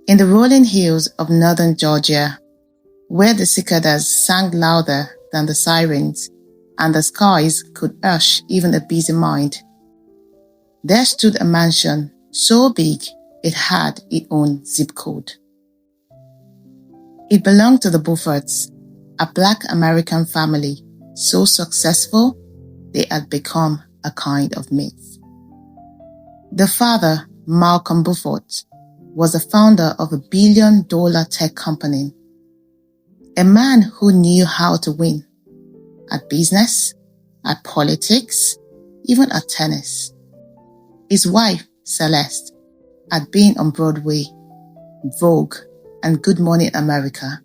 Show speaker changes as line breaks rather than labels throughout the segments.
In the rolling hills of northern Georgia, where the cicadas sang louder than the sirens and the skies could hush even a busy mind, there stood a mansion so big it had its own zip code. It belonged to the Beauforts, a Black American family so successful they had become a kind of myth. The father, Malcolm Beaufort, was the founder of a billion-dollar tech company, a man who knew how to win at business, at politics, even at tennis. His wife, Celeste, had been on Broadway, Vogue, and Good Morning America,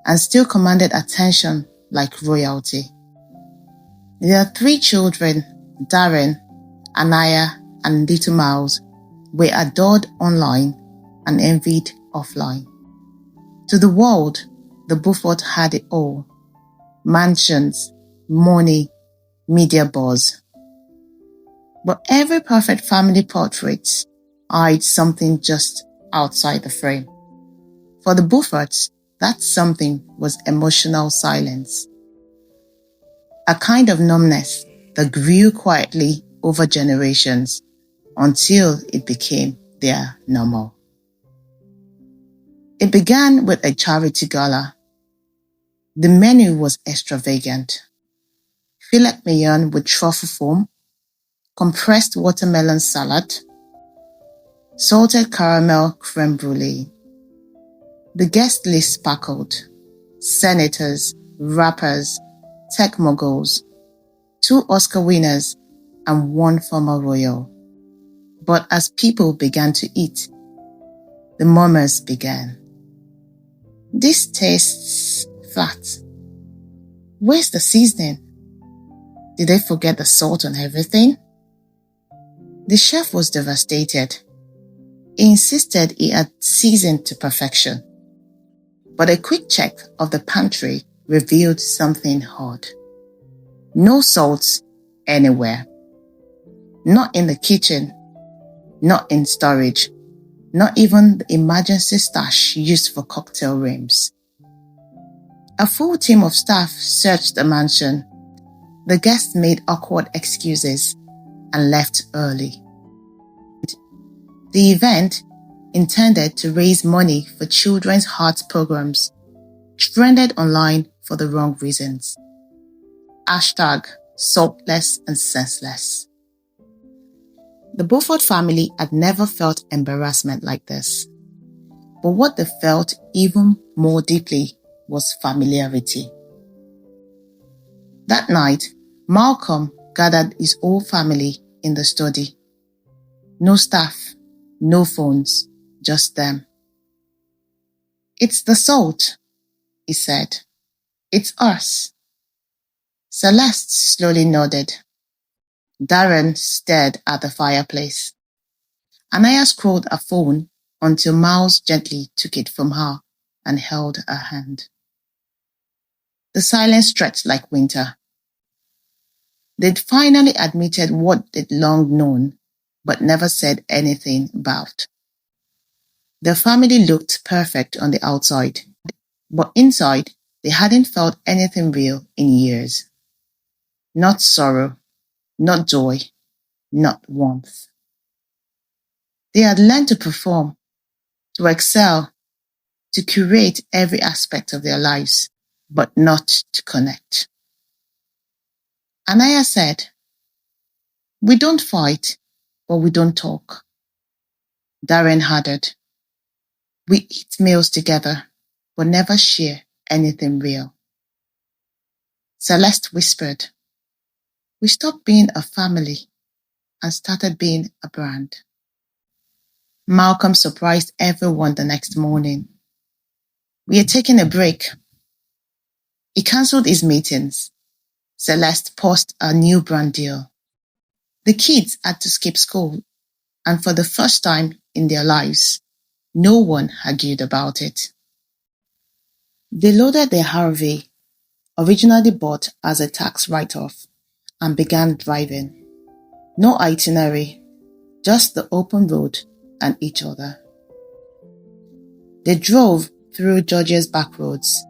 and still commanded attention like royalty. Their 3 children, Darren, Anaya, and Little Miles, were adored online and envied offline. To the world, the Beaufort had it all: mansions, money, media buzz. But every perfect family portrait hides something just outside the frame. For the Beauforts, that something was emotional silence. A kind of numbness that grew quietly over generations until it became their normal. It began with a charity gala. The menu was extravagant: filet mignon with truffle foam, compressed watermelon salad, salted caramel creme brulee. The guest list sparkled: senators, rappers, tech moguls, 2 Oscar winners, and 1 former royal. But as people began to eat, the murmurs began. This tastes flat. Where's the seasoning? Did they forget the salt on everything? The chef was devastated. He insisted he had seasoned to perfection. But a quick check of the pantry revealed something odd. No salt anywhere. Not in the kitchen, not in storage, not even the emergency stash used for cocktail rims. A full team of staff searched the mansion. The guests made awkward excuses and left early. The event, intended to raise money for children's heart programs, trended online for the wrong reasons. #saltless and senseless. The Beaufort family had never felt embarrassment like this. But what they felt even more deeply was familiarity. That night, Malcolm gathered his whole family in the study. No staff, no phones, just them. "It's the salt," he said. "It's us." Celeste slowly nodded. Darren stared at the fireplace. Anaya scrolled her phone until Miles gently took it from her and held her hand. The silence stretched like winter. They'd finally admitted what they'd long known, but never said anything about. Their family looked perfect on the outside, but inside, they hadn't felt anything real in years. Not sorrow, not joy, not warmth. They had learned to perform, to excel, to curate every aspect of their lives, but not to connect. Anaya said, "We don't fight, but we don't talk." Darren added, "We eat meals together, but never share anything real." Celeste whispered, "We stopped being a family and started being a brand." Malcolm surprised everyone the next morning. "We are taking a break." He cancelled his meetings. Celeste paused a new brand deal. The kids had to skip school, and for the first time in their lives, no one argued about it. They loaded their RV, originally bought as a tax write-off, and began driving. No itinerary, just the open road and each other. They drove through Georgia's back roads.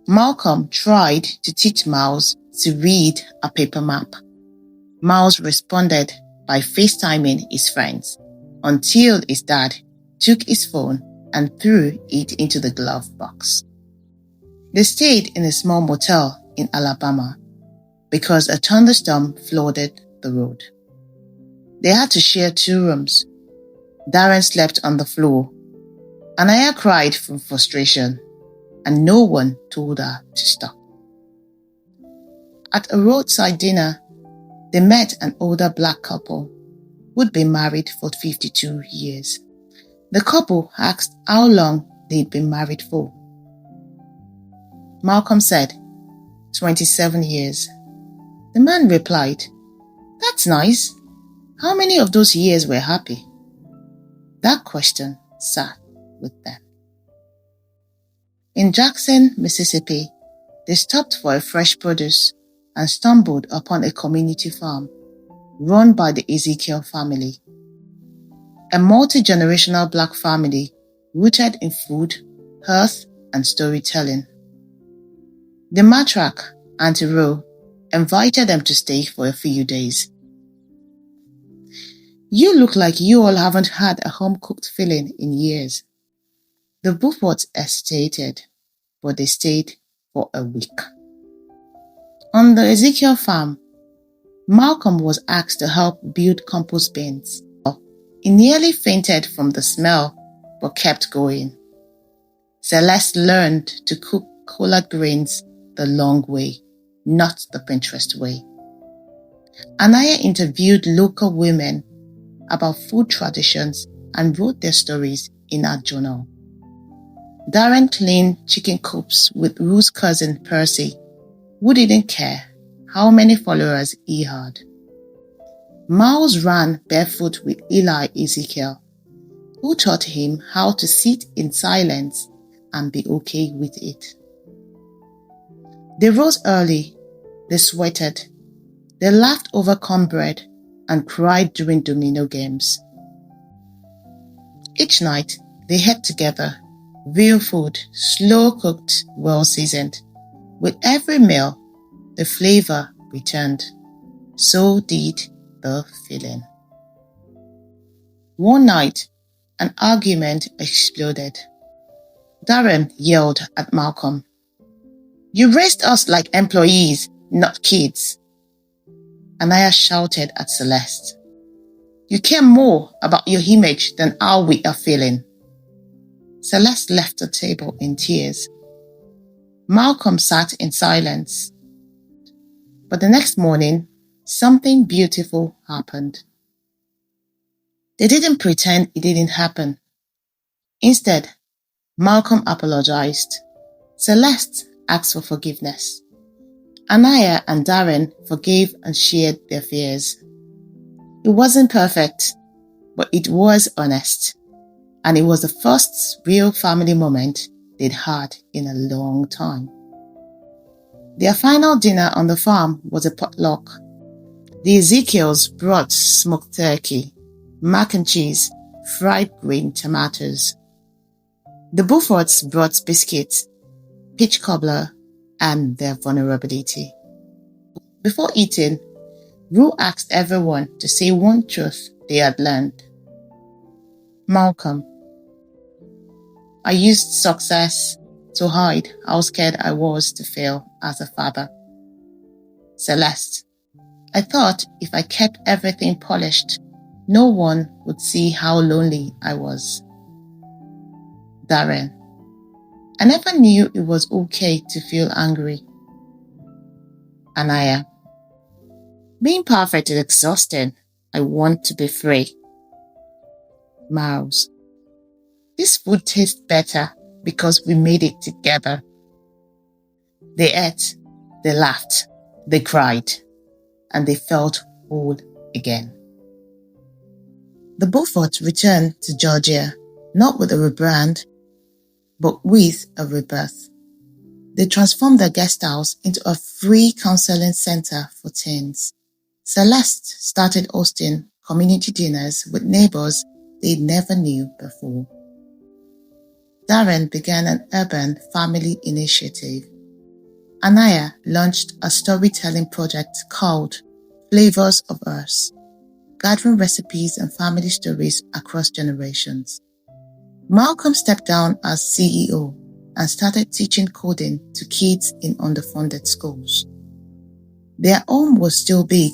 Malcolm tried to teach Miles to read a paper map. Miles responded by FaceTiming his friends until his dad took his phone and threw it into the glove box. They stayed in a small motel in Alabama because a thunderstorm flooded the road. They had to share 2 rooms. Darren slept on the floor. Anaya cried from frustration, and no one told her to stop. At a roadside dinner, they met an older black couple who'd been married for 52 years. The couple asked how long they'd been married for. Malcolm said, 27 years. The man replied, "That's nice. How many of those years were happy?" That question sat with them. In Jackson, Mississippi, they stopped for a fresh produce and stumbled upon a community farm run by the Ezekiel family, a multi-generational black family rooted in food, hearth, and storytelling. The matriarch, Auntie Rowe, invited them to stay for a few days. "You look like you all haven't had a home-cooked filling in years." The Beauforts hesitated, but they stayed for a week. On the Ezekiel farm, Malcolm was asked to help build compost bins. He nearly fainted from the smell, but kept going. Celeste learned to cook collard greens the long way, not the Pinterest way. Anaya interviewed local women about food traditions and wrote their stories in her journal. Darren cleaned chicken coops with Ruth's cousin Percy, who didn't care how many followers he had. Miles ran barefoot with Eli Ezekiel, who taught him how to sit in silence and be okay with it. They rose early, they sweated, they laughed over cornbread and cried during domino games. Each night, they ate together, real food, slow-cooked, well-seasoned. With every meal, the flavor returned. So did the feeling. One night, an argument exploded. Darren yelled at Malcolm, "You raised us like employees, not kids." Anaya shouted at Celeste, "You care more about your image than how we are feeling." Celeste left the table in tears. Malcolm sat in silence. But the next morning, something beautiful happened. They didn't pretend it didn't happen. Instead, Malcolm apologized. Celeste asked for forgiveness. Anaya and Darren forgave and shared their fears. It wasn't perfect, but it was honest, and it was the first real family moment they'd had in a long time. Their final dinner on the farm was a potluck. The Ezekiels brought smoked turkey, mac and cheese, fried green tomatoes. The Beauforts brought biscuits, peach cobbler, and their vulnerability. Before eating, Rue asked everyone to say one truth they had learned. Malcolm, I used success to hide how scared I was to fail as a father. Celeste, I thought if I kept everything polished, no one would see how lonely I was. Darren, I never knew it was okay to feel angry. Anaya, being perfect is exhausting. I want to be free. Miles, this food tastes better because we made it together. They ate, they laughed, they cried, and they felt whole again. The Beauforts returned to Georgia, not with a rebrand, but with a rebirth. They transformed their guest house into a free counseling center for teens. Celeste started hosting community dinners with neighbors they never knew before. Darren began an urban family initiative. Anaya launched a storytelling project called Flavors of Earth, gathering recipes and family stories across generations. Malcolm stepped down as CEO and started teaching coding to kids in underfunded schools. Their home was still big,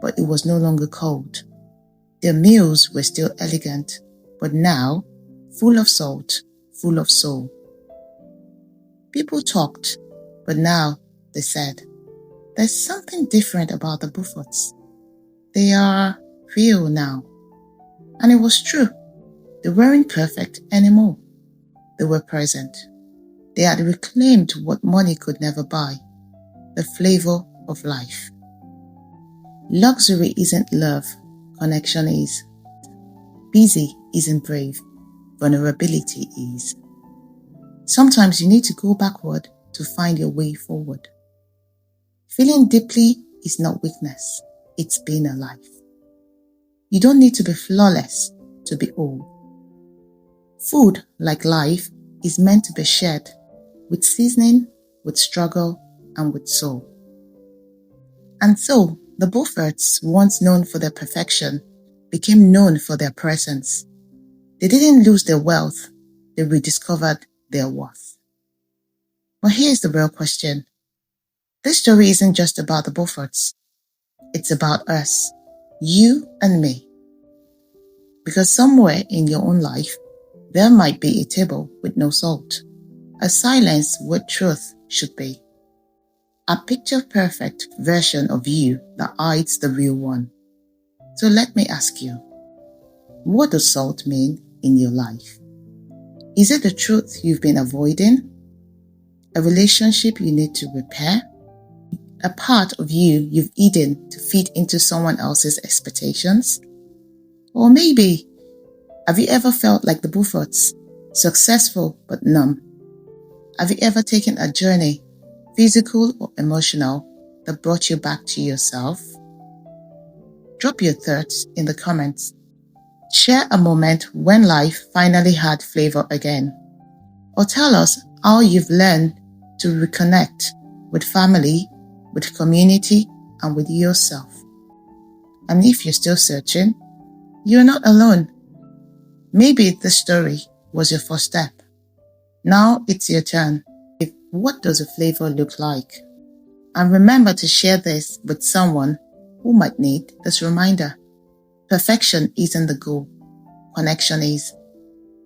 but it was no longer cold. Their meals were still elegant, but now full of salt, full of soul. People talked, but now they said, there's something different about the Beauforts. They are real now. And it was true. They weren't perfect anymore. They were present. They had reclaimed what money could never buy, the flavor of life. Luxury isn't love, connection is. Busy isn't brave, vulnerability is. Sometimes you need to go backward to find your way forward. Feeling deeply is not weakness, it's being alive. You don't need to be flawless to be whole. Food, like life, is meant to be shared with seasoning, with struggle, and with soul. And so, the Beauforts, once known for their perfection, became known for their presence. They didn't lose their wealth, they rediscovered their worth. But here's the real question. This story isn't just about the Beauforts. It's about us, you and me. Because somewhere in your own life, there might be a table with no salt, a silence where truth should be, a picture-perfect version of you that hides the real one. So let me ask you, what does salt mean in your life? Is it the truth you've been avoiding? A relationship you need to repair? A part of you you've eaten to feed into someone else's expectations? Or maybe, have you ever felt like the Beauforts, successful but numb? Have you ever taken a journey, physical or emotional, that brought you back to yourself? Drop your thoughts in the comments. Share a moment when life finally had flavor again. Or tell us how you've learned to reconnect with family, with community, and with yourself. And if you're still searching, you're not alone. Maybe this story was your first step. Now it's your turn. What does a flavor look like? And remember to share this with someone who might need this reminder. Perfection isn't the goal. Connection is.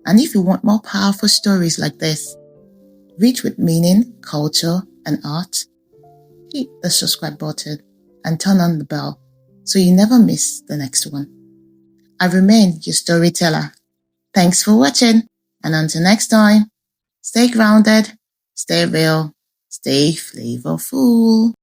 And if you want more powerful stories like this, rich with meaning, culture, and art, hit the subscribe button and turn on the bell so you never miss the next one. I remain your storyteller. Thanks for watching, and until next time, stay grounded, stay real, stay flavorful.